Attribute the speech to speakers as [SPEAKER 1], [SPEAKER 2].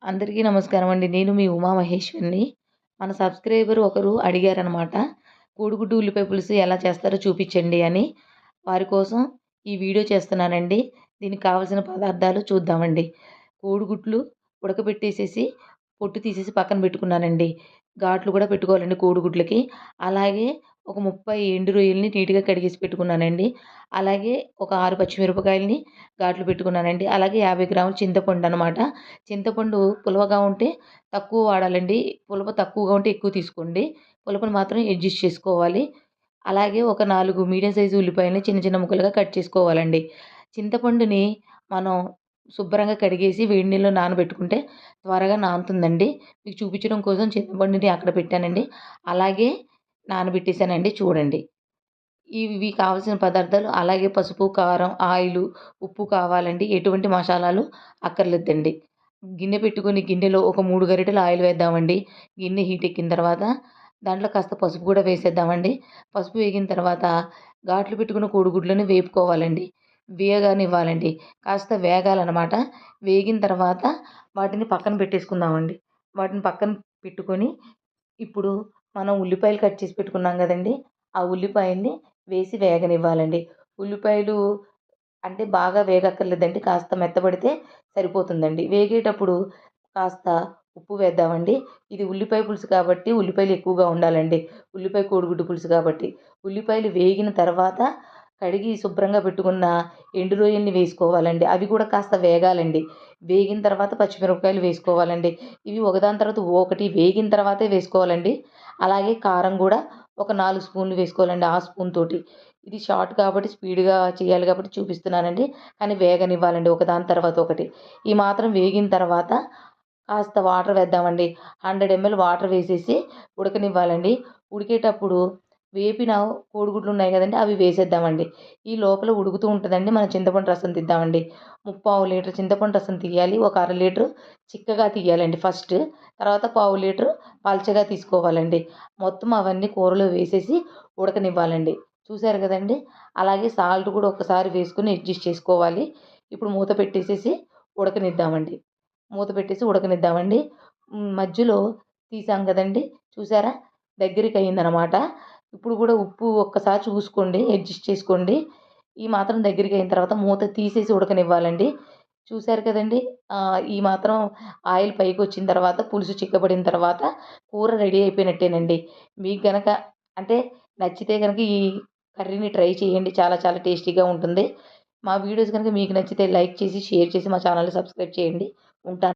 [SPEAKER 1] అందరికీ నమస్కారం అండి. నేను మీ ఉమామహేశ్వరిని. మన సబ్స్క్రైబర్ ఒకరు అడిగారనమాట. కోడిగుడ్డు ఉల్లిపాయ పులుసు ఎలా చేస్తారో చూపించండి అని. వారి కోసం ఈ వీడియో చేస్తున్నానండి. దీనికి కావాల్సిన పదార్థాలు చూద్దామండి. కోడిగుడ్లు ఉడకబెట్టేసేసి పొట్టు తీసేసి పక్కన పెట్టుకున్నానండి. ఘాట్లు కూడా పెట్టుకోవాలండి కోడిగుడ్లకి. అలాగే ఒక 30 ఎండు రొయ్యలని నీట్‌గా కడిగేసి పెట్టుకున్నానండి. అలాగే ఒక 6 పచ్చిమిరపకాయలని ఘాట్లు పెట్టుకున్నానండి. అలాగే 50 గ్రాముల చింతపండనమాట. చింతపండు పులవగా ఉంటే తక్కువ వాడాలండి. పులప తక్కువగా ఉంటే ఎక్కువ తీసుకోండి. పులపను మాత్రం అడ్జస్ట్ చేసుకోవాలి. అలాగే ఒక 4 మీడియం సైజు ఉల్లిపాయలని చిన్న చిన్న ముక్కలుగా కట్ చేసుకోవాలండి. చింతపండుని మనం శుభ్రంగా కడిగేసి వేడి నీళ్ళలో నానబెట్టుకుంటే త్వరగా నానుతుందండి. మీకు చూపించడం కోసం చింతపండుని అక్కడ పెట్టానండి. అలాగే నానబెట్టేసానండి చూడండి. ఇవి కావాల్సిన పదార్థాలు అలాగే పసుపు, కారం, ఆయిలు, ఉప్పు కావాలండి. ఎటువంటి మసాలాలు అక్కర్లేదండి. గిన్నె పెట్టుకొని గిన్నెలో ఒక 3 గరిటెలు ఆయిల్ వేద్దామండి. గిన్నె హీట్ ఎక్కిన తర్వాత దాంట్లో కాస్త పసుపు కూడా వేసేద్దామండి. పసుపు వేగిన తర్వాత ఘాట్లు పెట్టుకున్న కోడిగుడ్లను వేపుకోవాలండి. వేగనివ్వాలండి. కాస్త వేగాలనమాట. వేగిన తర్వాత వాటిని పక్కన పెట్టేసుకుందామండి. వాటిని పక్కన పెట్టుకొని ఇప్పుడు మనం ఉల్లిపాయలు కట్ చేసి పెట్టుకున్నాం గదండీ! ఆ ఉల్లిపాయల్ని వేసి వేగనివ్వాలండి. ఉల్లిపాయలు అంటే బాగా వేగక్కర్లేదండి. కాస్త మెత్తబడితే సరిపోతుందండి. వేగేటప్పుడు కాస్త ఉప్పు వేద్దామండి. ఇది ఉల్లిపాయ పులుసు కాబట్టి ఉల్లిపాయలు ఎక్కువగా ఉండాలండి. ఉల్లిపాయ కోడిగుడ్డు పులుసు కాబట్టి. ఉల్లిపాయలు వేగిన తర్వాత కడిగి శుభ్రంగా పెట్టుకున్న ఎండు రొయ్యల్ని వేసుకోవాలండి. అవి కూడా కాస్త వేగాలండి. వేగిన తర్వాత పచ్చిమిరపకాయలు వేసుకోవాలండి. ఇవి ఒకదాని తర్వాత ఒకటి వేగిన తర్వాతే వేసుకోవాలండి. అలాగే కారం గూడా ఒక 4 స్పూన్లు వేసుకోవాలండి. ఆ స్పూన్ తోటి. ఇది షార్ట్ కాబట్టి స్పీడ్‌గా చేయాలి కాబట్టి చూపిస్తున్నానండి. కానీ వేగనివ్వాలండి ఒకదాని తర్వాత ఒకటి. ఈ మాత్రం వేగిన తర్వాత కాస్త వాటర్ వేద్దామండి. 100 ఎంఎల్ వాటర్ వేసేసి ఉడకనివ్వాలండి. ఉడికేటప్పుడు వేపిన కోడిగుడ్లు ఉన్నాయి గదండీ! అవి వేసేద్దామండి. ఈ లోపల ఉడుకుతూ ఉంటదండి. మనం చింతపండు రసం తీద్దామండి. ముప్పావు లీటర్ చింతపండు రసం తీయాలి. ఒక అర లీటరు చిక్కగా తీయాలండి ఫస్ట్. తర్వాత పావు లీటరు పల్చగా తీసుకోవాలండి. మొత్తం అవన్నీ కూరలో వేసేసి ఉడకనివ్వాలండి. చూసారు గదండీ! అలాగే సాల్ట్ కూడా ఒక్కసారి వేసుకొని అడ్జస్ట్ చేసుకోవాలి. ఇప్పుడు మూత పెట్టేసేసి ఉడకనిద్దామండి. మూత పెట్టేసి ఉడకనిద్దామండి. మధ్యలో తీసాం గదండీ! చూసారా? దగ్గరికయిందనమాట. ఇప్పుడు గూడా ఉప్పు ఒక్కసారి చూసుకోండి. అడ్జస్ట్ చేసుకోండి. ఈ మాత్రం దగ్గరికయిన తర్వాత మూత తీసేసి ఉడకనివ్వాలండి. చూసారు కదండీ! ఈ మాత్రం ఆయిల్ పైకొచ్చిన తర్వాత పులుసు చిక్కబడిన తర్వాత కూర రెడీ అయిపోయినట్టేనండి. మీకు గనక అంటే నచ్చితే గనక ఈ కర్రీని ట్రై చేయండి. చాలా చాలా టేస్టీగా ఉంటుంది. మా వీడియోస్ గనక మీకు నచ్చితే లైక్ చేసి, షేర్ చేసి మా ఛానల్‌ని సబ్స్క్రైబ్ చేయండి. ఉంటాను.